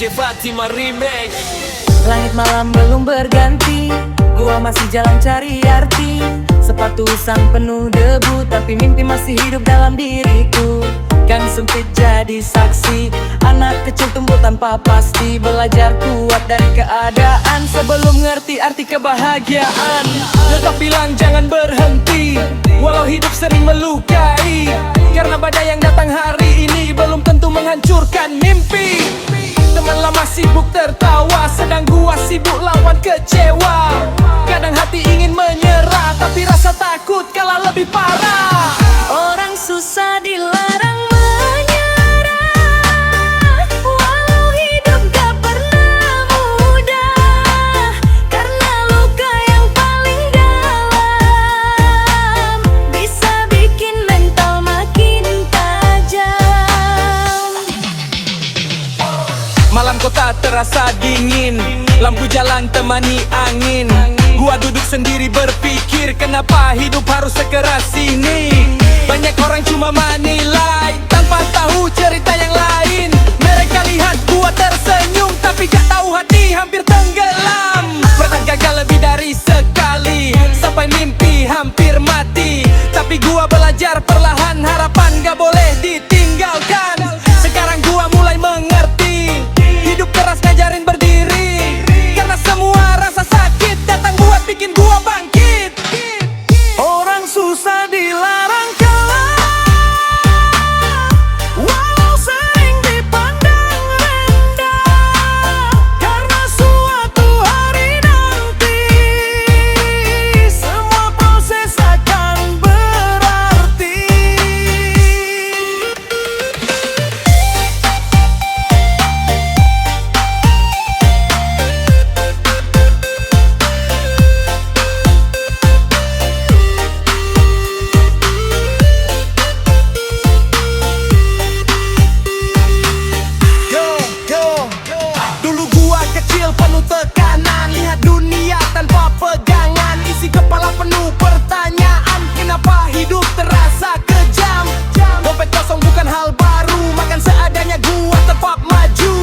DJ Fatima Remix. Langit malam belum berganti, gua masih jalan cari arti. Sepatu sang penuh debu, tapi mimpi masih hidup dalam diriku. Gang sempit jadi saksi, anak kecil tumbuh tanpa pasti. Belajar kuat dari keadaan sebelum ngerti arti kebahagiaan. Tetap bilang jangan berhenti, walau hidup sering melukai. Karena badai yang datang hari ini belum tentu menghancurkan mimpi. Teman lama sibuk tertawa, sedang gua sibuk lawan kecewa. Kadang hati ingin menyerah, tapi rasa takut kalah lebih parah. Orang susah dilarang menyerah, walau hidup gak pernah mudah. Karena luka yang paling dalam bisa bikin mental makin tajam. Malam kota terasa dingin, lampu jalan temani angin. Gua duduk sendiri berpikir, kenapa hidup harus sekeras ini. Banyak orang cuma menilai tanpa tahu cerita yang lain. Mereka lihat gua tersenyum, tapi gak tahu hati hampir tenggelam. Pernah gagal lebih dari sekali, sampai mimpi hampir mati. Tapi gua belajar perlahan, harapan gak boleh ditinggalkan. Sekarang gua mulai mengerti, hidup keras ngajarin berdiri. Karena semua rasa sakit datang buat bikin gua bangkit. Orang susah dilarang kalah, walau sering dipandang rendah. Karena suatu hari nanti semua proses akan berarti. Dulu gua kecil penuh tekanan, lihat dunia tanpa pegangan. Isi kepala penuh pertanyaan, kenapa hidup terasa kejam. Dompet kosong bukan hal baru, makan seadanya gua tetap maju.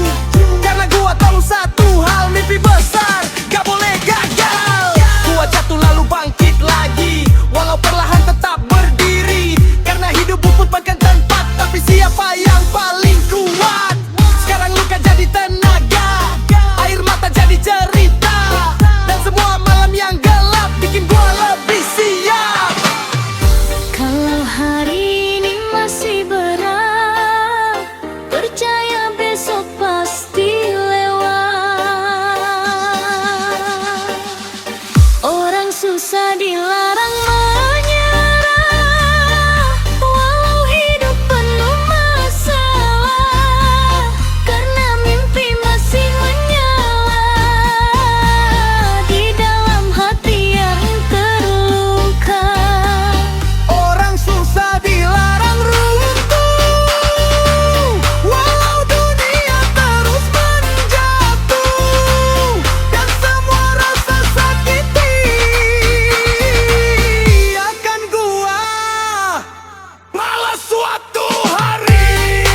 Karena gua tahu satu hal, mimpi besar gak boleh gagal. Gua jatuh lalu bangkit lagi, walau perlahan tetap berdiri. Karena hidup buput bukan tempat, tapi siapa yang paling kuat. Sekarang luka jadi tenaga, air mata jadi cerita. Dan semua malam yang gelap bikin gua lebih siap. Kalau hari ini masih berat, percaya besok pasti lewat. Orang susah dilarang menyerah, walau hidup penuh masalah. Karena mimpi masih menyala di dalam hati yang terluka. Orang susah dilarang runtuh, walau dunia terus menjatuh. Dan semua rasa sakiti akan gua balas suatu hari.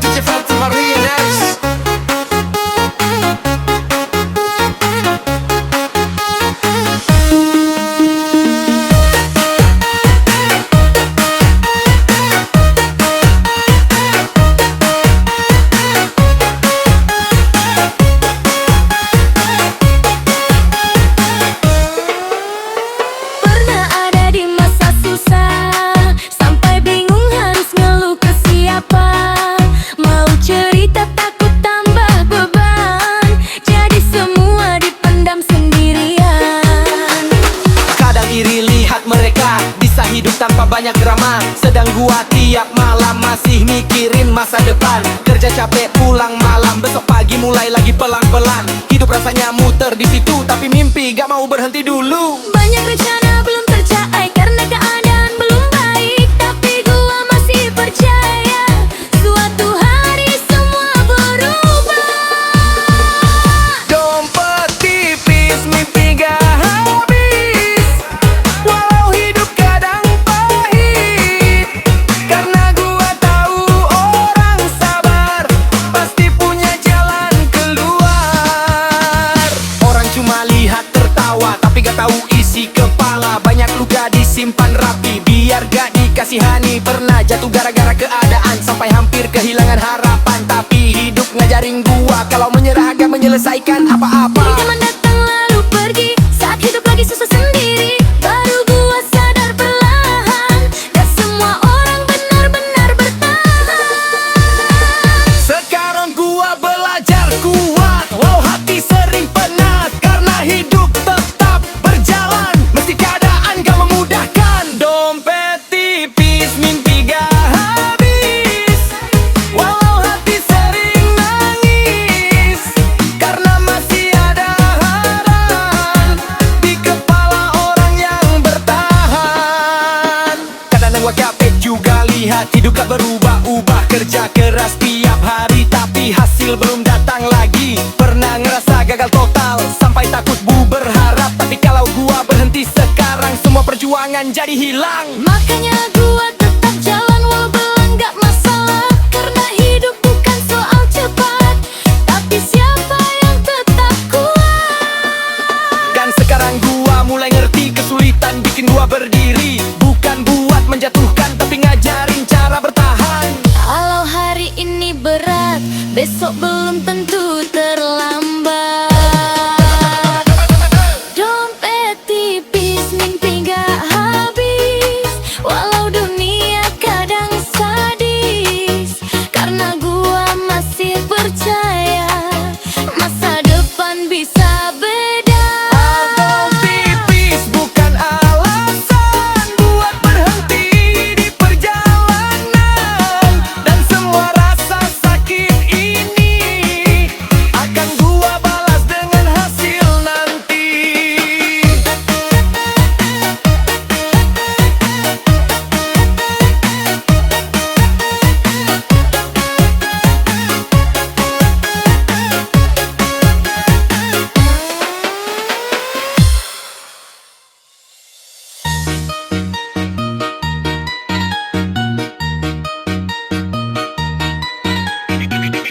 DJ Fatima Remix. Pernah ada di masa susah, sampai bingung harus ngeluh ke siapa. Mau cerita takut tambah beban, jadi semua dipendam sendirian. Kadang iri lihat mereka bisa hidup tanpa banyak drama, sedang gua tiap malam masih mikirin masa depan. Kerja capek pulang malam, besok pagi mulai lagi pelan-pelan. Hidup rasanya muter di situ, tapi mimpi gak mau berhenti dulu. Banyak rencana belum disimpan rapi biar gak dikasihani. Pernah jatuh gara-gara keadaan sampai hampir kehilangan harapan. Tapi hidup ngajarin gua kalau menyerah gak menyelesaikan apa-apa. Zaman datang lalu pergi, saat hidup lagi susah sendiri, baru gua sadar perlahan, gak semua orang benar-benar bertahan. Sekarang gua belajar kuat, walau hati sering penat, karena hidup tetap berjalan meski keadaan gak memudahkan. Dompet tipis, mimpi gak habis, walau hati sering nangis, karena masih ada harapan di kepala orang yang bertahan. Kadang-kadang gua capek juga lihat hidup gak berubah-ubah, kerja keras tiap hari tapi hasil belum datang lagi. Pernah ngerasa gagal total sampai takut berharap, tapi kalau gua berhenti sekarang semua perjuangan jadi hilang. Makanya gua tetap jalan walau belum gak masalah, karena hidup bukan soal cepat, tapi siapa yang tetap kuat. Dan sekarang gua mulai ngerti kesulitan bikin gua berdiri, bukan buat menjatuhkan tapi ngajarin cara bertahan. Kalau hari ini berat, besok belum tentu terlambat. Dompet tipis, mimpi gak habis, walau dunia kadang sadis, karena gua masih percaya masa depan bisa beda. Abang tipis bukan alasan buat berhenti di perjalanan, dan semua rasa sakit ini akan gua balas dengan hasil nanti.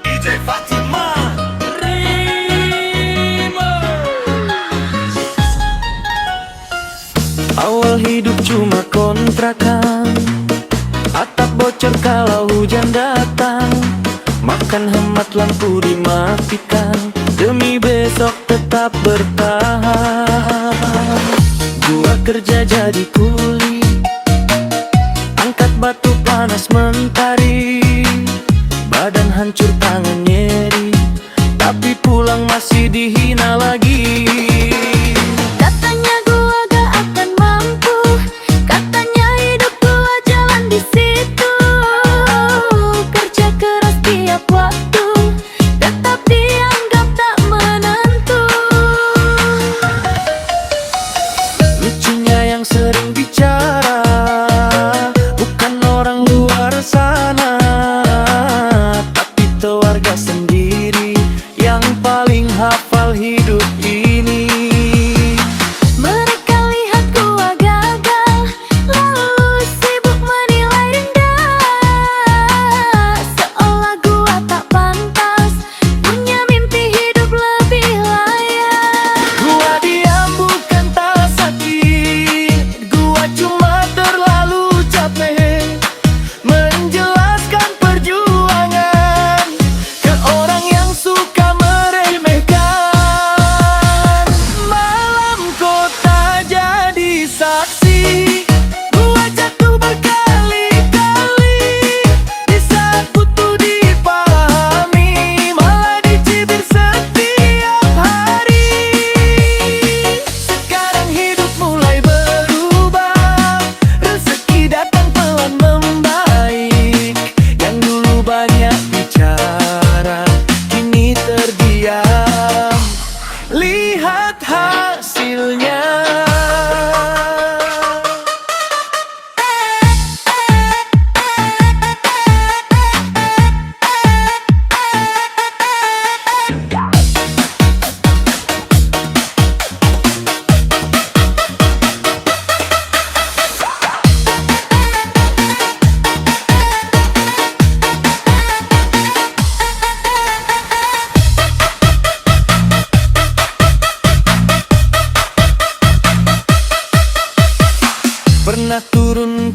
DJ Fatima Awal hidup cuma kontrakan, atap bocor kalau hujan datang, makan hemat lampu dimatikan, demi besok tetap bertahan. Gua kerja jadi kuli, angkat batu panas mentari, badan hancur tangan nyeri, tapi pulang masih dihina lagi. Katanya gua gak akan mampu, katanya hidup gua jalan di situ, kerja keras tiap waktu, tetap dianggap tak menentu.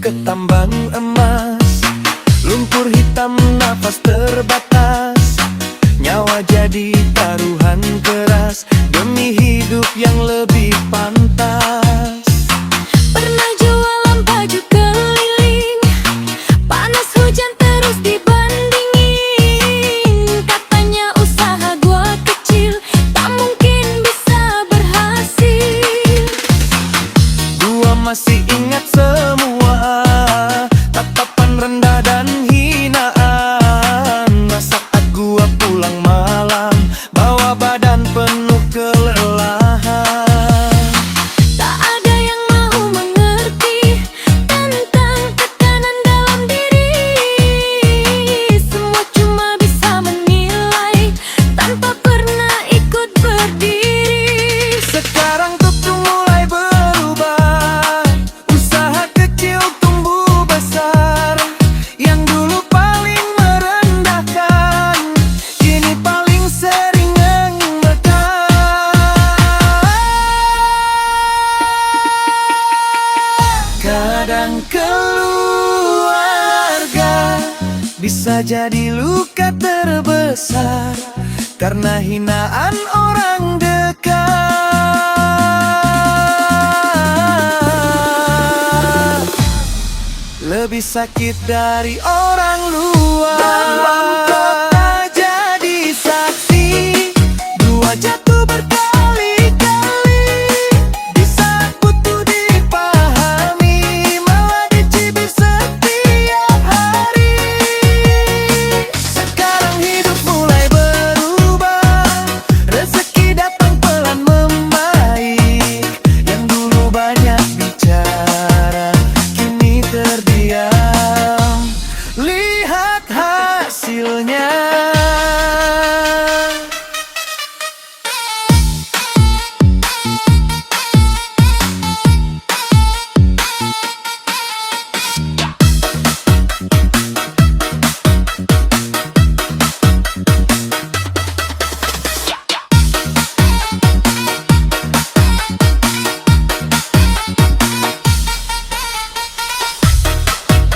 ke tambang emas. Lumpur hitam nafas terbatas, nyawa jadi taruhan keras demi hidup yang lebih pantas. Pernah jualan baju keliling, panas hujan terus dibandingin. Katanya usaha gua kecil, tak mungkin bisa berhasil. Gua masih ingat semua tatapan rendah dan hinaan. Saat gua pulang malam, bawa badan penuh kelelahan. Tak ada yang mau mengerti tentang tekanan dalam diri. Semua cuma bisa menilai tanpa pernah ikut berdiri. Sekarang tubuh mulai berubah, usaha kecil tumbuh besar. Yang dulu paling merendahkan, kini paling sering mengemuka. Kadang keluarga bisa jadi luka terbesar karena hinaan orang dekat. Lebih sakit dari orang luar. Dalam kota jadi saksi, dua jatuh berkali-kali. Di saat butuh dipahami, malah dicibir setiap hari. Sekarang hidup mulai berubah, rezeki datang pelan membaik. Yang dulu banyak bicara, kini terdiam. Lihat hasilnya.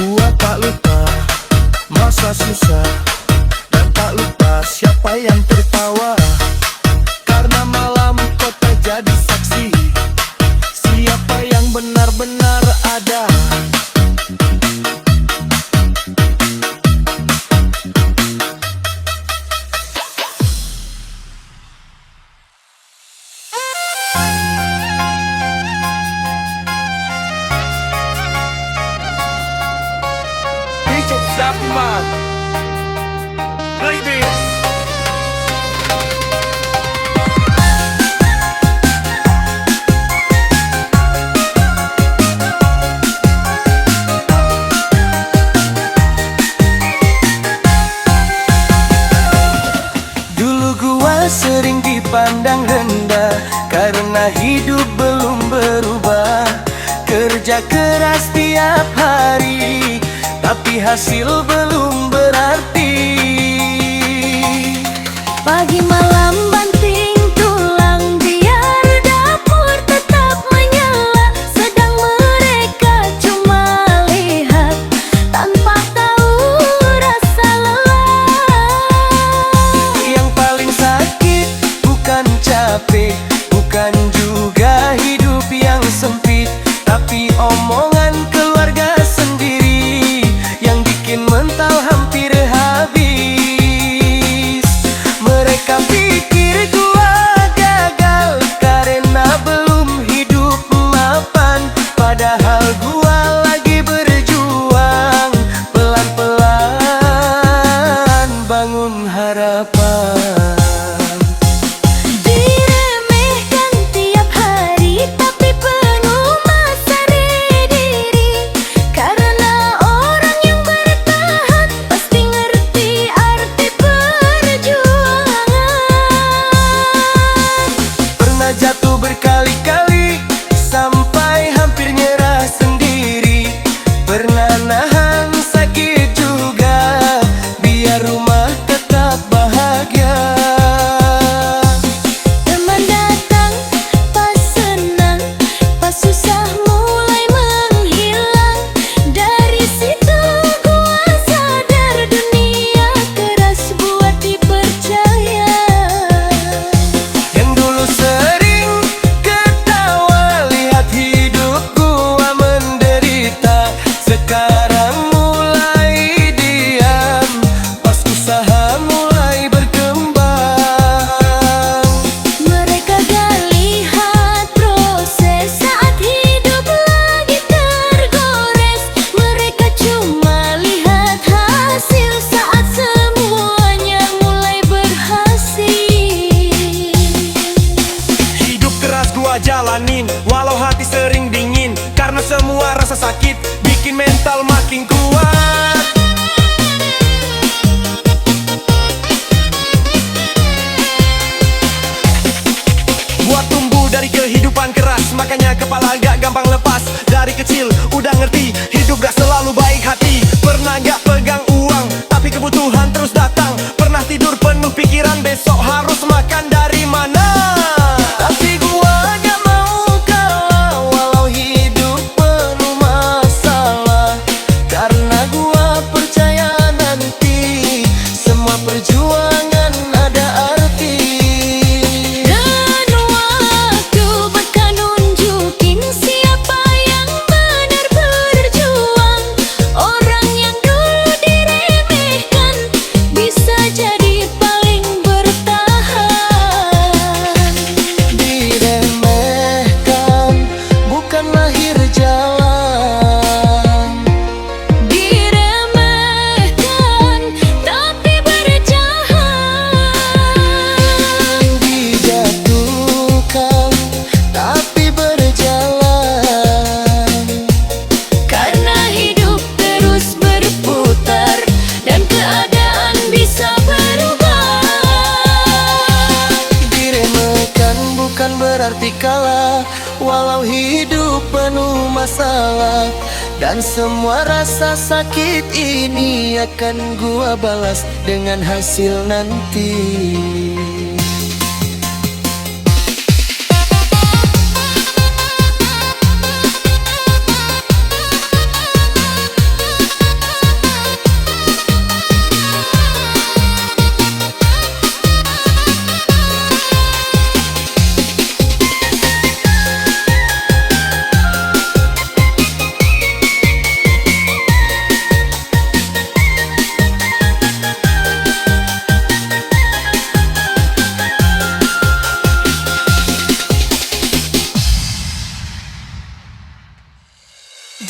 Gua tak lupa masa susah, dan tak lupa siapa yang tertawa. Karena malam kota jadi saksi, siapa yang benar-benar ada. DJ Zapman, ladies. Dulu gua sering dipandang rendah karena hidup belum berubah. Kerja keras tiap hari, tapi hasil belum berarti. Pagi malam banting tulang biar dapur tetap menyala. Sedang mereka cuma lihat tanpa tahu rasa lelah. Yang paling sakit bukan capek, bukan juga hidup yang sempit, tapi omongan keluarga sendiri yang bikin mental hampir habis. Mereka pikir gua gagal karena belum hidup mapan, padahal gua lagi berjuang pelan-pelan bangun harapan. Diremehkan tiap jalanin, walau hati sering dingin. Karena semua rasa sakit bikin mental makin kuat. Buat tumbuh dari kehidupan keras, makanya kepala gak gampang lepas. Dari kecil udah ngerti, hidup gak selalu baik hati. Pernah gak pegang uang, tapi kebutuhan terus datang. Pernah tidur penuh pikiran, besok harus makan dari mana. Tapi gua gak mau kalah, walau hidup penuh masalah. Karena gua percaya nanti semua perjuangan ada arti. Dan waktu bakal nunjukin siapa yang benar berjuang. Orang yang dulu diremehkan bisa jadi paling bertahan. Diremehkan bukan lahir jalan. Diremehkan tapi berjalan. Dijatuhkan tapi berjalan. Karena hidup terus berputar dan keadaan bisa berubah. Diremehkan bukan berarti kalah, walau hidup penuh masalah. Dan semua rasa sakit ini akan gua balas dengan hasil nanti.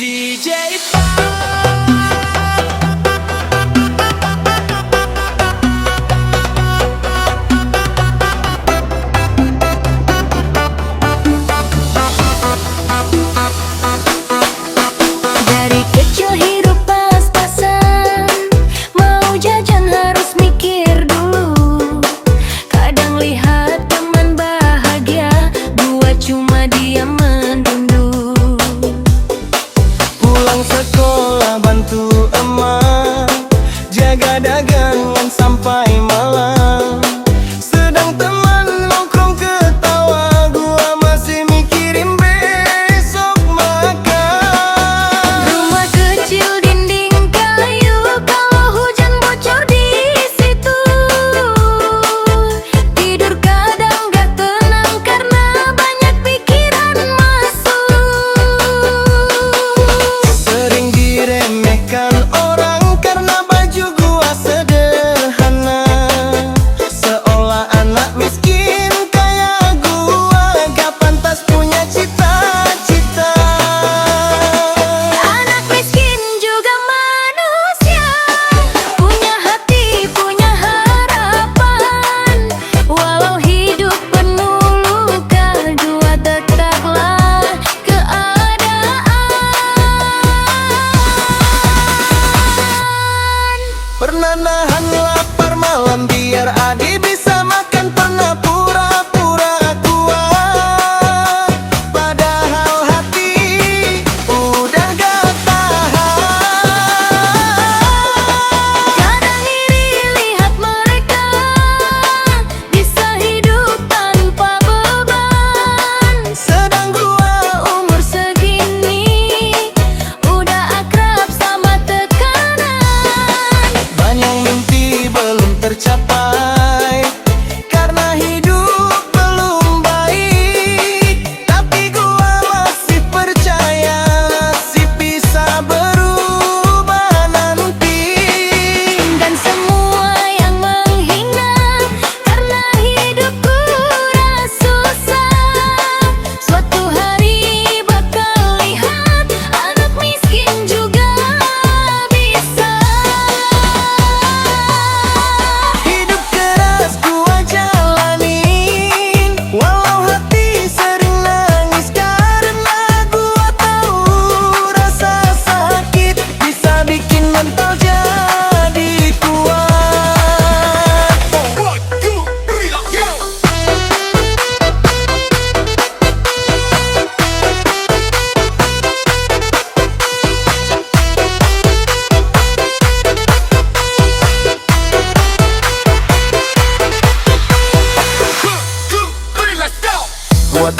DJ Dari kecil hidup pas-pasan, mau jajan harus mikir dulu. Kadang lihat teman bahagia, gua cuma diam mendunduk. pulang sekolah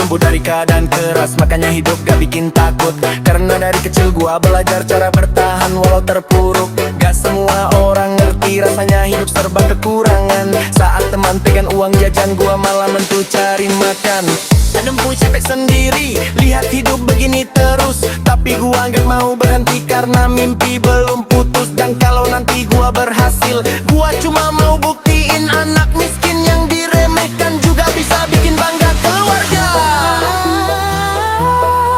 tumbuh dari keadaan keras, makanya hidup gak bikin takut. Karena dari kecil gua belajar cara bertahan walau terpuruk. Gak semua orang ngerti rasanya hidup serba kekurangan. Saat teman pegang uang jajan, gua malah mentu cari makan. Tak nempuh capek sendiri, lihat hidup begini terus. Tapi gua gak mau berhenti karena mimpi belum putus. Dan kalau nanti gua berhasil, gua cuma mau buktiin anak miskin yang diremehkan juga bisa bikin bangga keluarga.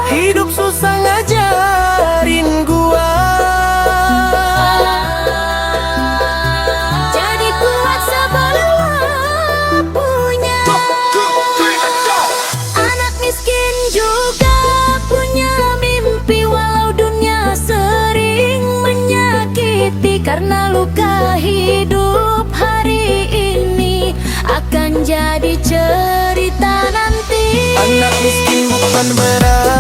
Hidup susah ngajarin gua, Jadi kuat sebelum punya. Anak miskin juga punya mimpi, walau dunia sering menyakiti. Karena luka hidup hari ini akan jadi cerita nanti. anak miskin bukan berat